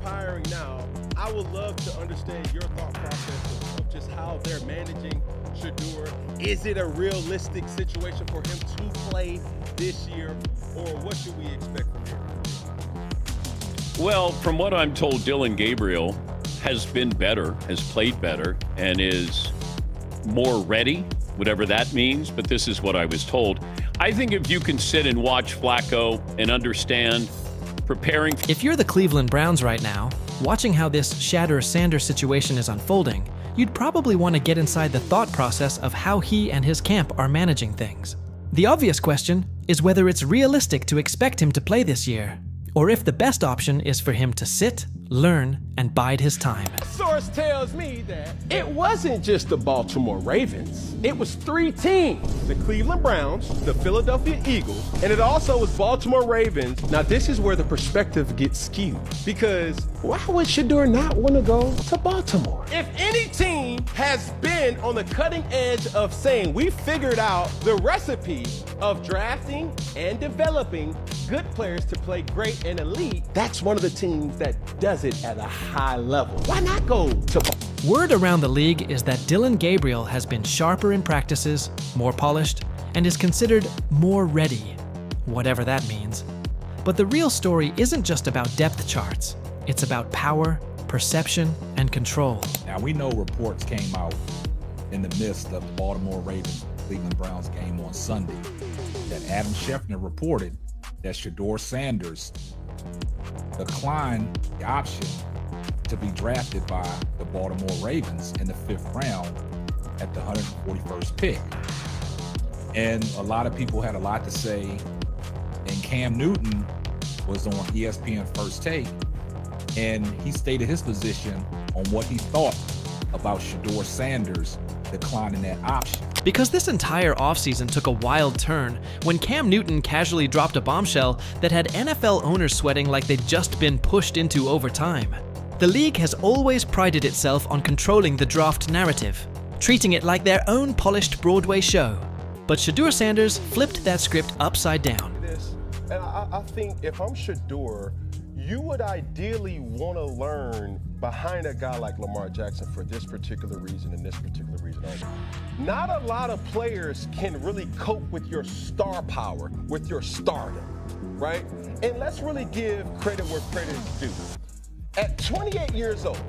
hiring now, I would love to understand your thought process of just how they're managing Shedeur. Is it a realistic situation for him to play this year, or what should we expect from him? Well, from what I'm told, Dylan Gabriel has been better, has played better, and is more ready, whatever that means, but this is what I was told. I think if you can sit and watch Flacco and understand preparing. If you're the Cleveland Browns right now, watching how this Shedeur-Sanders situation is unfolding, you'd probably want to get inside the thought process of how he and his camp are managing things. The obvious question is whether it's realistic to expect him to play this year, or if the best option is for him to sit, learn, and bide his time. Source tells me that it wasn't just the Baltimore Ravens. It was three teams: the Cleveland Browns, the Philadelphia Eagles, and it also was Baltimore Ravens. Now this is where the perspective gets skewed, because why would Shedeur not want to go to Baltimore? If any team has been on the cutting edge of saying we figured out the recipe of drafting and developing good players to play great and elite, that's one of the teams that does it at a high level. Why not go to Baltimore? Word around the league is that Dylan Gabriel has been sharper in practices, more polished, and is considered more ready, whatever that means. But the real story isn't just about depth charts. It's about power, perception, and control. Now, we know reports came out in the midst of the Baltimore Ravens-Cleveland Browns game on Sunday that Adam Schefter reported that Shedeur-Sanders declined the option to be drafted by the Baltimore Ravens in the 5th round at the 141st pick. And a lot of people had a lot to say, and Cam Newton was on ESPN First Take, and he stated his position on what he thought about Shedeur-Sanders declining that option. Because this entire offseason took a wild turn when Cam Newton casually dropped a bombshell that had NFL owners sweating like they'd just been pushed into overtime. The league has always prided itself on controlling the draft narrative, treating it like their own polished Broadway show. But Shedeur-Sanders flipped that script upside down. And I think if I'm Shedeur, you would ideally want to learn behind a guy like Lamar Jackson for this particular reason and this particular reason only. Not a lot of players can really cope with your star power, with your stardom, right? And let's really give credit where credit is due. At 28 years old,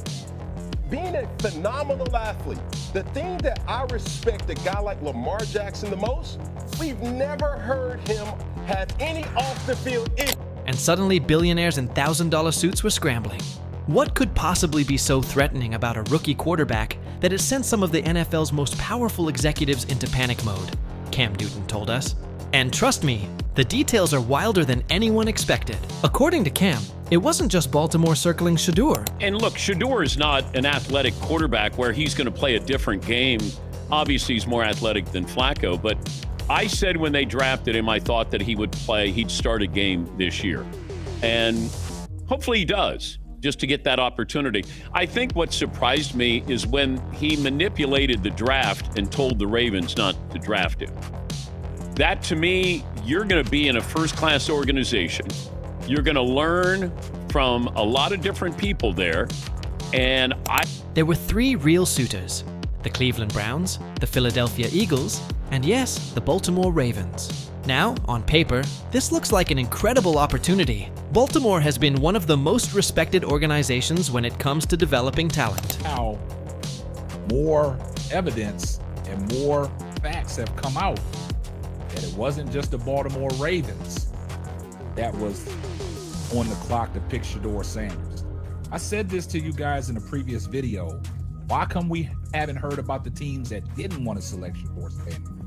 being a phenomenal athlete, the thing that I respect a guy like Lamar Jackson the most, we've never heard him have any off-the-field issues. And suddenly billionaires in $1,000 suits were scrambling. What could possibly be so threatening about a rookie quarterback that it sent some of the NFL's most powerful executives into panic mode? Cam Newton told us. And trust me, the details are wilder than anyone expected. According to Cam, it wasn't just Baltimore circling Shedeur. And look, Shedeur is not an athletic quarterback where he's going to play a different game. Obviously, he's more athletic than Flacco, but I said when they drafted him, I thought that he'd start a game this year. And hopefully he does, just to get that opportunity. I think what surprised me is when he manipulated the draft and told the Ravens not to draft him. That, to me, you're going to be in a first-class organization. You're going to learn from a lot of different people there. And There were 3 real suitors: the Cleveland Browns, the Philadelphia Eagles, and yes, the Baltimore Ravens. Now, on paper, this looks like an incredible opportunity. Baltimore has been one of the most respected organizations when it comes to developing talent. Now, more evidence and more facts have come out that it wasn't just the Baltimore Ravens that was on the clock to pick Shedeur-Sanders. I said this to you guys in a previous video. Why come we haven't heard about the teams that didn't want to select Shedeur-Sanders?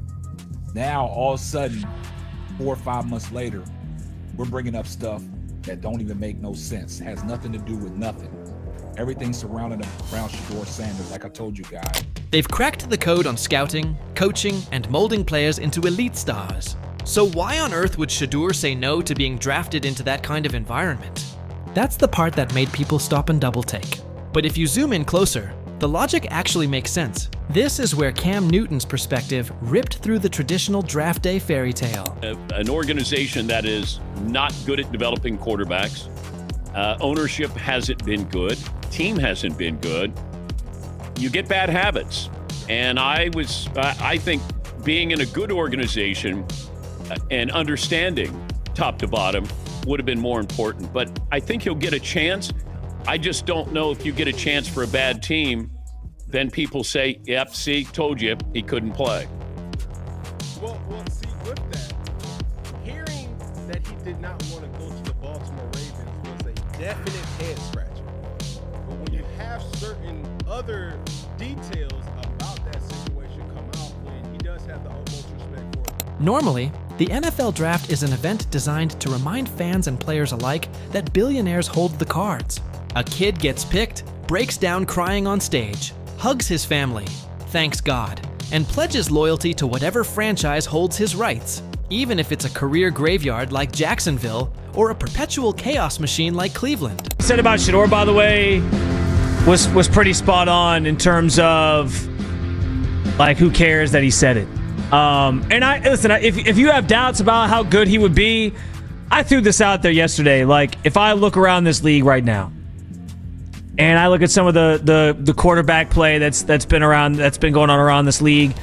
Now, all of a sudden, 4 or 5 months later, we're bringing up stuff that don't even make no sense. It has nothing to do with nothing. Everything surrounding around Shedeur-Sanders, like I told you guys. They've cracked the code on scouting, coaching, and molding players into elite stars. So why on earth would Shedeur say no to being drafted into that kind of environment? That's the part that made people stop and double take. But if you zoom in closer, the logic actually makes sense. This is where Cam Newton's perspective ripped through the traditional draft day fairy tale. an organization that is not good at developing quarterbacks, Ownership hasn't been good. Team hasn't been good. You get bad habits. And I think being in a good organization and understanding top to bottom would have been more important. But I think he'll get a chance. I just don't know if you get a chance for a bad team, then people say, yep, see, told you he couldn't play. Well, see, with that, hearing that he did not want to go to the Baltimore Ravens was a definite head scratcher. But when you have certain other details about that situation come out, when he does have the utmost respect for it. Normally, the NFL Draft is an event designed to remind fans and players alike that billionaires hold the cards. A kid gets picked, breaks down crying on stage, hugs his family, thanks God, and pledges loyalty to whatever franchise holds his rights, even if it's a career graveyard like Jacksonville or a perpetual chaos machine like Cleveland. Said about Shador, by the way, was pretty spot on in terms of like who cares that he said it. And if you have doubts about how good he would be, I threw this out there yesterday. Like, if I look around this league right now, and I look at some of the quarterback play that's been going on around this league,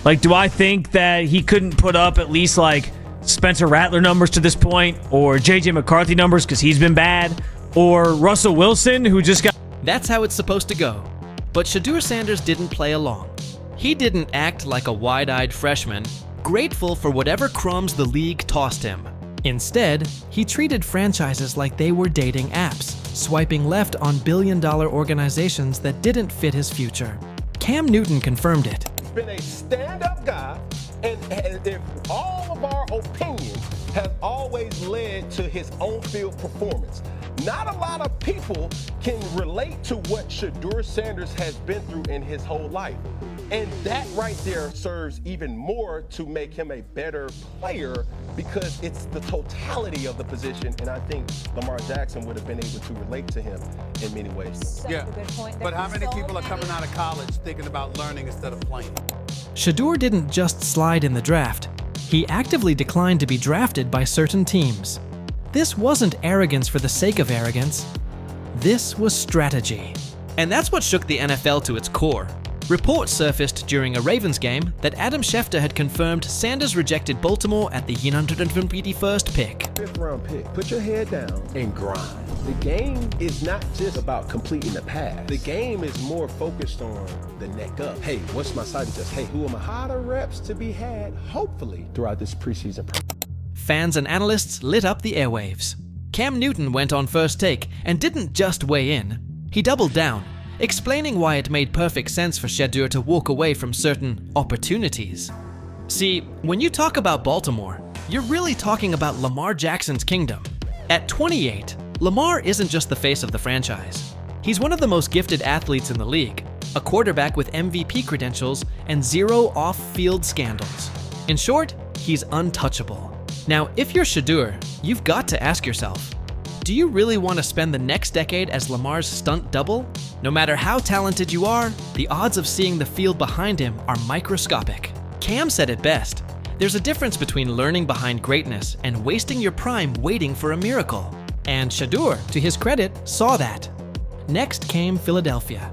like, do I think that he couldn't put up at least like Spencer Rattler numbers to this point, or JJ McCarthy numbers because he's been bad, or Russell Wilson who just got. That's how it's supposed to go. But Shedeur Sanders didn't play along. He didn't act like a wide-eyed freshman, grateful for whatever crumbs the league tossed him. Instead, he treated franchises like they were dating apps, swiping left on billion-dollar organizations that didn't fit his future. Cam Newton confirmed it. He's been a stand-up guy, and if all of our opinions has always led to his on-field performance. Not a lot of people can relate to what Shedeur Sanders has been through in his whole life. And that right there serves even more to make him a better player because it's the totality of the position. And I think Lamar Jackson would have been able to relate to him in many ways. Such a good point. But how many people are coming out of college thinking about learning instead of playing? Shedeur didn't just slide in the draft. He actively declined to be drafted by certain teams. This wasn't arrogance for the sake of arrogance. This was strategy. And that's what shook the NFL to its core. Reports surfaced during a Ravens game that Adam Schefter had confirmed Sanders rejected Baltimore at the 121st pick. Fifth-round pick. Put your head down and grind. The game is not just about completing the pass. The game is more focused on the neck up. Hey, what's my side test? Hey, who am I? Hotter reps to be had, hopefully, throughout this preseason. Fans and analysts lit up the airwaves. Cam Newton went on First Take and didn't just weigh in. He doubled down, explaining why it made perfect sense for Shedeur to walk away from certain opportunities. See, when you talk about Baltimore, you're really talking about Lamar Jackson's kingdom. At 28, Lamar isn't just the face of the franchise. He's one of the most gifted athletes in the league, a quarterback with MVP credentials and zero off-field scandals. In short, he's untouchable. Now, if you're Shedeur, you've got to ask yourself, do you really want to spend the next decade as Lamar's stunt double? No matter how talented you are, the odds of seeing the field behind him are microscopic. Cam said it best. There's a difference between learning behind greatness and wasting your prime waiting for a miracle. And Shedeur, to his credit, saw that. Next came Philadelphia.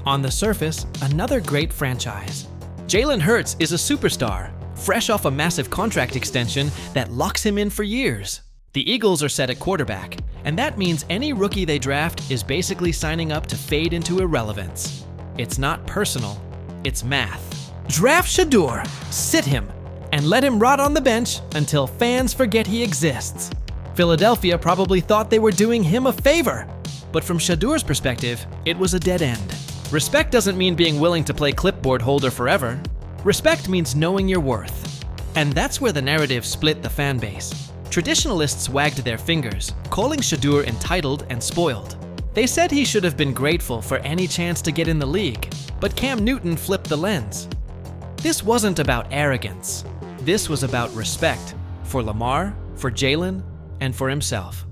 On the surface, another great franchise. Jalen Hurts is a superstar, fresh off a massive contract extension that locks him in for years. The Eagles are set at quarterback, and that means any rookie they draft is basically signing up to fade into irrelevance. It's not personal, it's math. Draft Shedeur, sit him, and let him rot on the bench until fans forget he exists. Philadelphia probably thought they were doing him a favor, but from Shedeur's perspective, it was a dead end. Respect doesn't mean being willing to play clipboard holder forever. Respect means knowing your worth. And that's where the narrative split the fan base. Traditionalists wagged their fingers, calling Shedeur entitled and spoiled. They said he should have been grateful for any chance to get in the league, but Cam Newton flipped the lens. This wasn't about arrogance. This was about respect for Lamar, for Jalen, and for himself.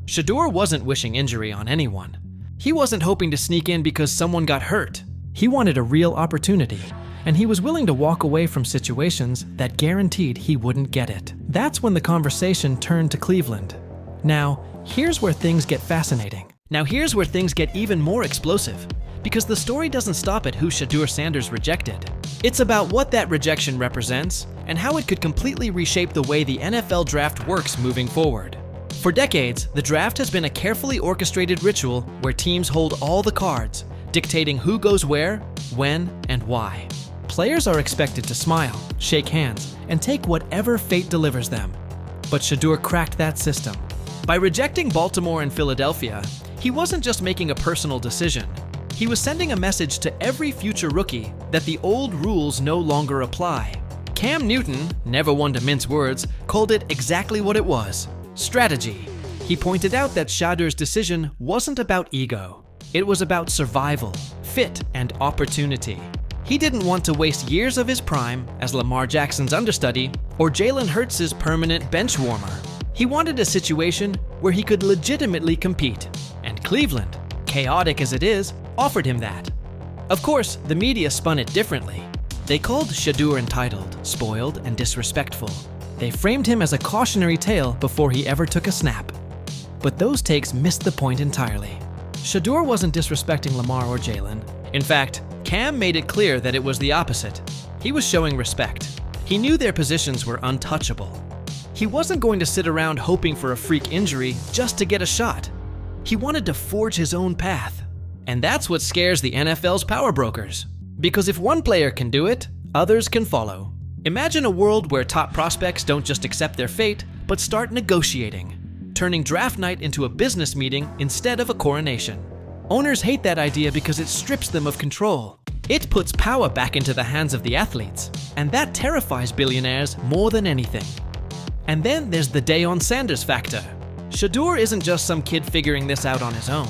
Shedeur wasn't wishing injury on anyone. He wasn't hoping to sneak in because someone got hurt. He wanted a real opportunity, and he was willing to walk away from situations that guaranteed he wouldn't get it. That's when the conversation turned to Cleveland. Now, here's where things get fascinating. Now here's where things get even more explosive, because the story doesn't stop at who Shedeur Sanders rejected. It's about what that rejection represents and how it could completely reshape the way the NFL draft works moving forward. For decades, the draft has been a carefully orchestrated ritual where teams hold all the cards, dictating who goes where, when, and why. Players are expected to smile, shake hands, and take whatever fate delivers them. But Shedeur cracked that system. By rejecting Baltimore and Philadelphia, he wasn't just making a personal decision. He was sending a message to every future rookie that the old rules no longer apply. Cam Newton, never one to mince words, called it exactly what it was: strategy. He pointed out that Shedeur's decision wasn't about ego. It was about survival, fit, and opportunity. He didn't want to waste years of his prime as Lamar Jackson's understudy or Jalen Hurts' permanent bench warmer. He wanted a situation where he could legitimately compete, and Cleveland, chaotic as it is, offered him that. Of course, the media spun it differently. They called Shedeur entitled, spoiled, and disrespectful. They framed him as a cautionary tale before he ever took a snap. But those takes missed the point entirely. Shedeur wasn't disrespecting Lamar or Jalen. In fact, Cam made it clear that it was the opposite. He was showing respect. He knew their positions were untouchable. He wasn't going to sit around hoping for a freak injury just to get a shot. He wanted to forge his own path. And that's what scares the NFL's power brokers. Because if one player can do it, others can follow. Imagine a world where top prospects don't just accept their fate, but start negotiating, turning draft night into a business meeting instead of a coronation. Owners hate that idea because it strips them of control. It puts power back into the hands of the athletes, and that terrifies billionaires more than anything. And then there's the Deion Sanders factor. Shedeur isn't just some kid figuring this out on his own.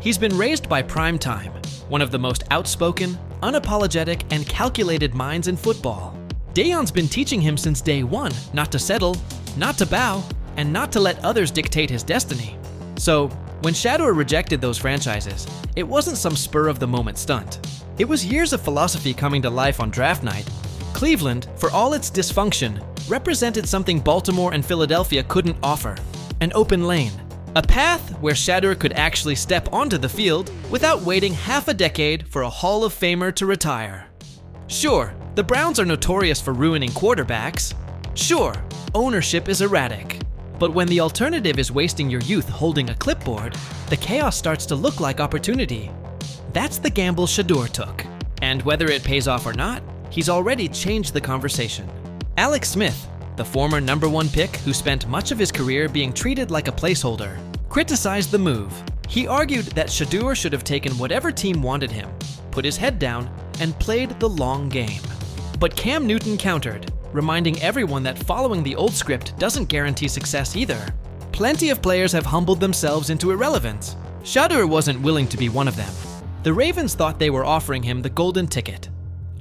He's been raised by Primetime, one of the most outspoken, unapologetic, and calculated minds in football. Deion's been teaching him since day one not to settle, not to bow, and not to let others dictate his destiny. So, when Shedeur rejected those franchises, it wasn't some spur-of-the-moment stunt. It was years of philosophy coming to life on draft night. Cleveland, for all its dysfunction, represented something Baltimore and Philadelphia couldn't offer: an open lane. A path where Shedeur could actually step onto the field without waiting half a decade for a Hall of Famer to retire. Sure, the Browns are notorious for ruining quarterbacks. Sure, ownership is erratic. But when the alternative is wasting your youth holding a clipboard, the chaos starts to look like opportunity. That's the gamble Shedeur took. And whether it pays off or not, he's already changed the conversation. Alex Smith, the former #1 pick who spent much of his career being treated like a placeholder, criticized the move. He argued that Shedeur should have taken whatever team wanted him, put his head down, and played the long game. But Cam Newton countered, reminding everyone that following the old script doesn't guarantee success either. Plenty of players have humbled themselves into irrelevance. Shedeur wasn't willing to be one of them. The Ravens thought they were offering him the golden ticket.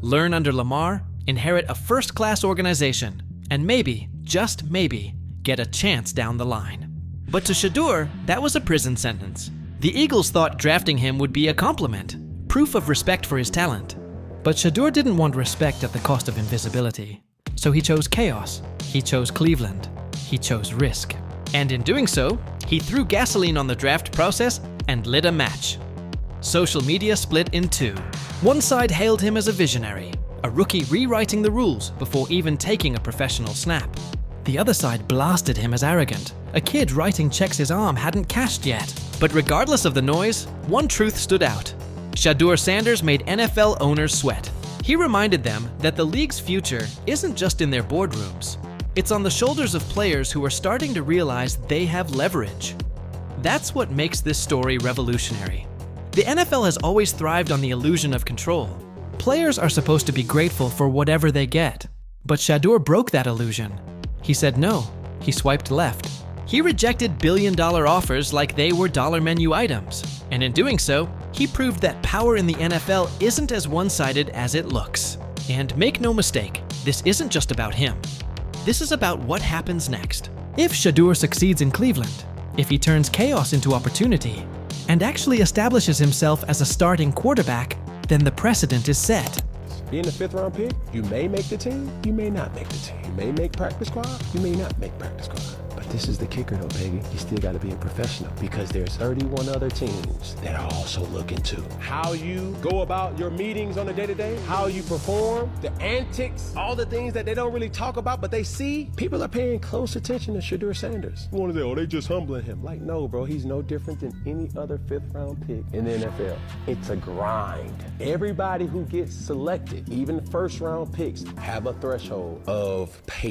Learn under Lamar, inherit a first-class organization, and maybe, just maybe, get a chance down the line. But to Shedeur, that was a prison sentence. The Eagles thought drafting him would be a compliment, proof of respect for his talent. But Shedeur didn't want respect at the cost of invisibility. So he chose chaos, he chose Cleveland, he chose risk. And in doing so, he threw gasoline on the draft process and lit a match. Social media split in two. One side hailed him as a visionary, a rookie rewriting the rules before even taking a professional snap. The other side blasted him as arrogant, a kid writing checks his arm hadn't cashed yet. But regardless of the noise, one truth stood out. Shedeur Sanders made NFL owners sweat. He reminded them that the league's future isn't just in their boardrooms. It's on the shoulders of players who are starting to realize they have leverage. That's what makes this story revolutionary. The NFL has always thrived on the illusion of control. Players are supposed to be grateful for whatever they get. But Shedeur broke that illusion. He said no. He swiped left. He rejected billion-dollar offers like they were dollar menu items. And in doing so, he proved that power in the NFL isn't as one-sided as it looks. And make no mistake, this isn't just about him. This is about what happens next. If Shedeur succeeds in Cleveland, if he turns chaos into opportunity, and actually establishes himself as a starting quarterback, then the precedent is set. Being the 5th round pick, you may make the team, you may not make the team. You may make practice squad, you may not make practice squad. But this is the kicker though, Peggy. You still got to be a professional because there's 31 other teams that are also looking too. How you go about your meetings on a day-to-day, how you perform, the antics, all the things that they don't really talk about, but they see. People are paying close attention to Shedeur Sanders. You want to say, oh, they just humbling him. Like, no, bro, he's no different than any other 5th round pick in the NFL. It's a grind. Everybody who gets selected, even 1st round picks, have a threshold of pay.